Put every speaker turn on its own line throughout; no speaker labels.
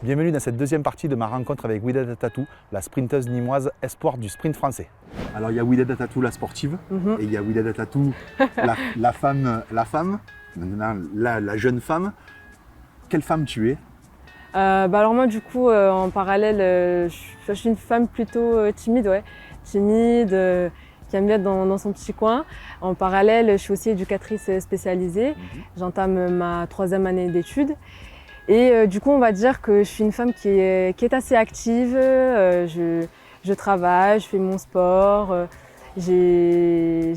Bienvenue dans cette deuxième partie de ma rencontre avec Widad Tatou, la sprinteuse nîmoise espoir du sprint français. Alors il y a Widad Tatou la sportive et il y a Widad Tatou la femme, maintenant la jeune femme. Quelle femme tu es?
Alors moi du coup en parallèle je suis une femme plutôt timide, timide, qui aime bien être dans son petit coin. En parallèle je suis aussi éducatrice spécialisée, j'entame ma 3e année d'études et du coup on va dire que je suis une femme qui est assez active, je travaille, je fais mon sport, j'ai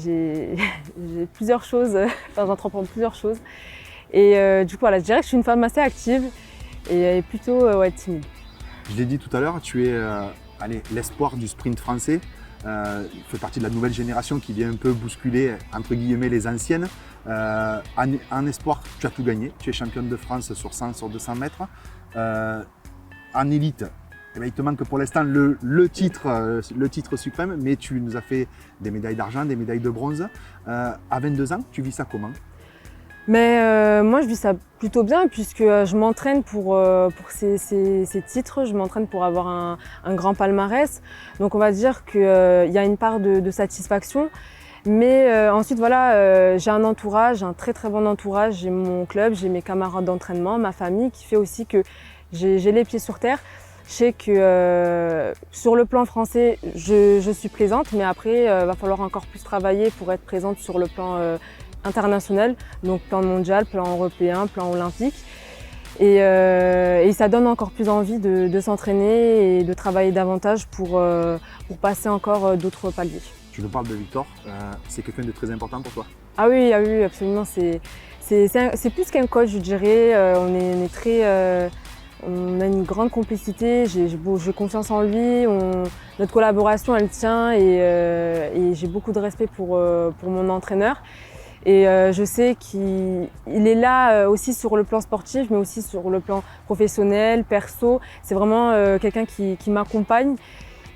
plusieurs choses, j'entreprends plusieurs choses et du coup voilà, je dirais que je suis une femme assez active et plutôt timide.
Je l'ai dit tout à l'heure, tu es l'espoir du sprint français. Tu fais partie de la nouvelle génération qui vient un peu bousculer entre guillemets les anciennes. En espoir, tu as tout gagné. Tu es championne de France sur 100, sur 200 mètres. En élite, il te manque pour l'instant le titre suprême, mais tu nous as fait des médailles d'argent, des médailles de bronze. À 22 ans, tu vis ça comment?
Mais moi je vis ça plutôt bien puisque je m'entraîne pour ces titres, je m'entraîne pour avoir un grand palmarès. Donc on va dire qu'il y a une part de satisfaction. Mais ensuite voilà, j'ai un entourage, un très très bon entourage, j'ai mon club, j'ai mes camarades d'entraînement, ma famille qui fait aussi que j'ai les pieds sur terre. Je sais que sur le plan français, je suis présente, mais après il va falloir encore plus travailler pour être présente sur le plan international, donc plan mondial, plan européen, plan olympique. Et ça donne encore plus envie de s'entraîner et de travailler davantage pour passer encore d'autres paliers.
Tu nous parles de Victor, c'est quelqu'un de très important pour toi?
Ah oui, absolument. C'est plus qu'un coach, je dirais. On a une grande complicité, j'ai confiance en lui, notre collaboration elle tient et j'ai beaucoup de respect pour mon entraîneur. Et je sais qu'il est là aussi sur le plan sportif, mais aussi sur le plan professionnel, perso. C'est vraiment quelqu'un qui m'accompagne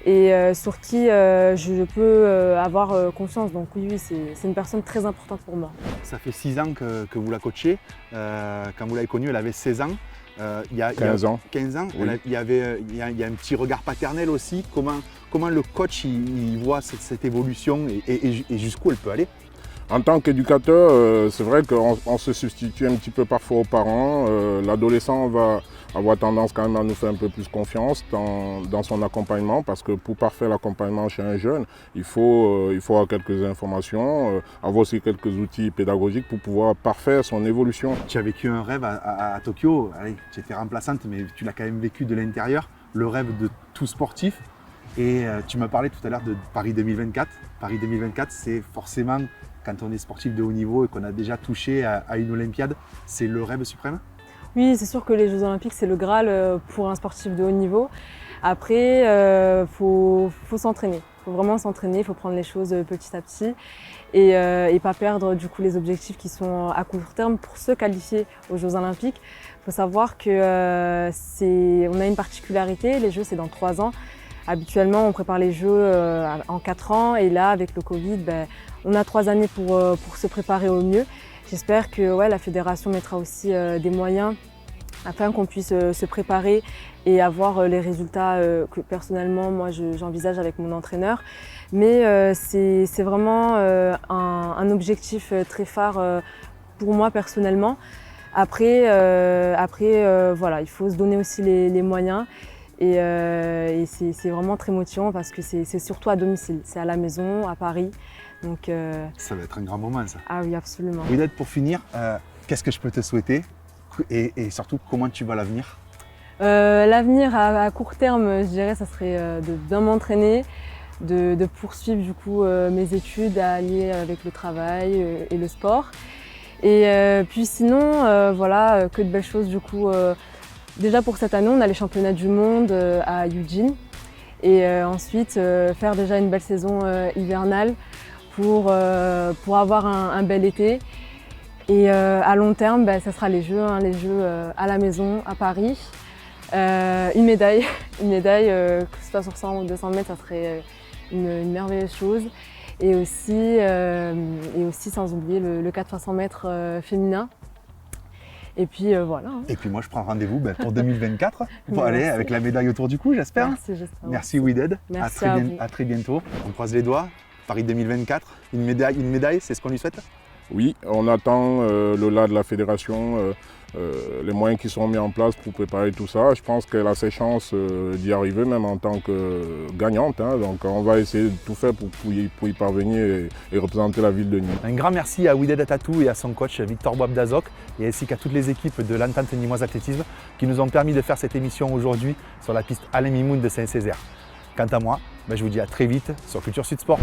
et sur qui je peux avoir confiance. Donc oui, c'est une personne très importante pour moi.
Ça fait 6 ans que vous la coachez. Quand vous l'avez connue, elle avait 16 ans.
15 ans.
15 ans.
Oui.
Il y a un petit regard paternel aussi. Comment le coach il voit cette évolution et jusqu'où elle peut aller?
En tant qu'éducateur, c'est vrai qu'on se substitue un petit peu parfois aux parents. L'adolescent va avoir tendance quand même à nous faire un peu plus confiance dans son accompagnement parce que pour parfaire l'accompagnement chez un jeune, il faut avoir quelques informations, avoir aussi quelques outils pédagogiques pour pouvoir parfaire son évolution.
Tu as vécu un rêve à Tokyo. Allez, tu étais remplaçante, mais tu l'as quand même vécu de l'intérieur. Le rêve de tout sportif. Et tu m'as parlé tout à l'heure de Paris 2024. Paris 2024, c'est forcément, quand on est sportif de haut niveau et qu'on a déjà touché à une Olympiade, c'est le rêve suprême?
Oui, c'est sûr que les Jeux Olympiques, c'est le Graal pour un sportif de haut niveau. Après, faut s'entraîner. Il faut vraiment s'entraîner, il faut prendre les choses petit à petit et pas perdre du coup les objectifs qui sont à court terme pour se qualifier aux Jeux Olympiques. Il faut savoir qu'on a une particularité, les Jeux c'est dans 3 ans. Habituellement, on prépare les Jeux en 4 ans et là, avec le Covid, on a 3 années pour se préparer au mieux. J'espère que la fédération mettra aussi des moyens afin qu'on puisse se préparer et avoir les résultats que personnellement, moi, j'envisage avec mon entraîneur. Mais c'est vraiment un objectif très phare pour moi personnellement. Après, voilà, il faut se donner aussi les moyens. Et c'est vraiment très motivant parce que c'est surtout à domicile, c'est à la maison, à Paris. Donc,
ça va être un grand moment ça.
Ah oui, absolument.
Widad, pour finir, qu'est-ce que je peux te souhaiter et surtout comment tu vois l'avenir?
L'avenir à court terme, je dirais, ça serait de bien m'entraîner, de poursuivre du coup mes études à allier avec le travail et le sport. Et puis sinon, voilà, que de belles choses du coup. Déjà pour cette année, on a les championnats du monde à Eugene et ensuite faire déjà une belle saison hivernale pour avoir un bel été. Et à long terme, ça sera les Jeux à la maison, à Paris. Une médaille, que ce soit sur 100 ou 200 mètres, ça serait une merveilleuse chose. Et aussi sans oublier le 4x100 mètres féminin. Et puis voilà. Hein.
Et puis moi, je prends rendez-vous pour 2024 pour
Merci.
aller avec la médaille autour du cou, j'espère.
Merci, j'espère.
Merci Wydad.
Merci à vous.
À très bientôt. On croise les doigts. Paris 2024, une médaille, c'est ce qu'on lui souhaite?
Oui, on attend Lola de la fédération, les moyens qui seront mis en place pour préparer tout ça. Je pense qu'elle a ses chances d'y arriver, même en tant que gagnante. Hein. Donc on va essayer de tout faire pour y parvenir et représenter la ville de Nîmes.
Un grand merci à Wydad Atatou et à son coach Victor Boabdazok et ainsi qu'à toutes les équipes de l'Entente Nîmoise Athlétisme qui nous ont permis de faire cette émission aujourd'hui sur la piste Alain Mimoun de Saint-Césaire. Quant à moi, je vous dis à très vite sur Culture Sud Sport.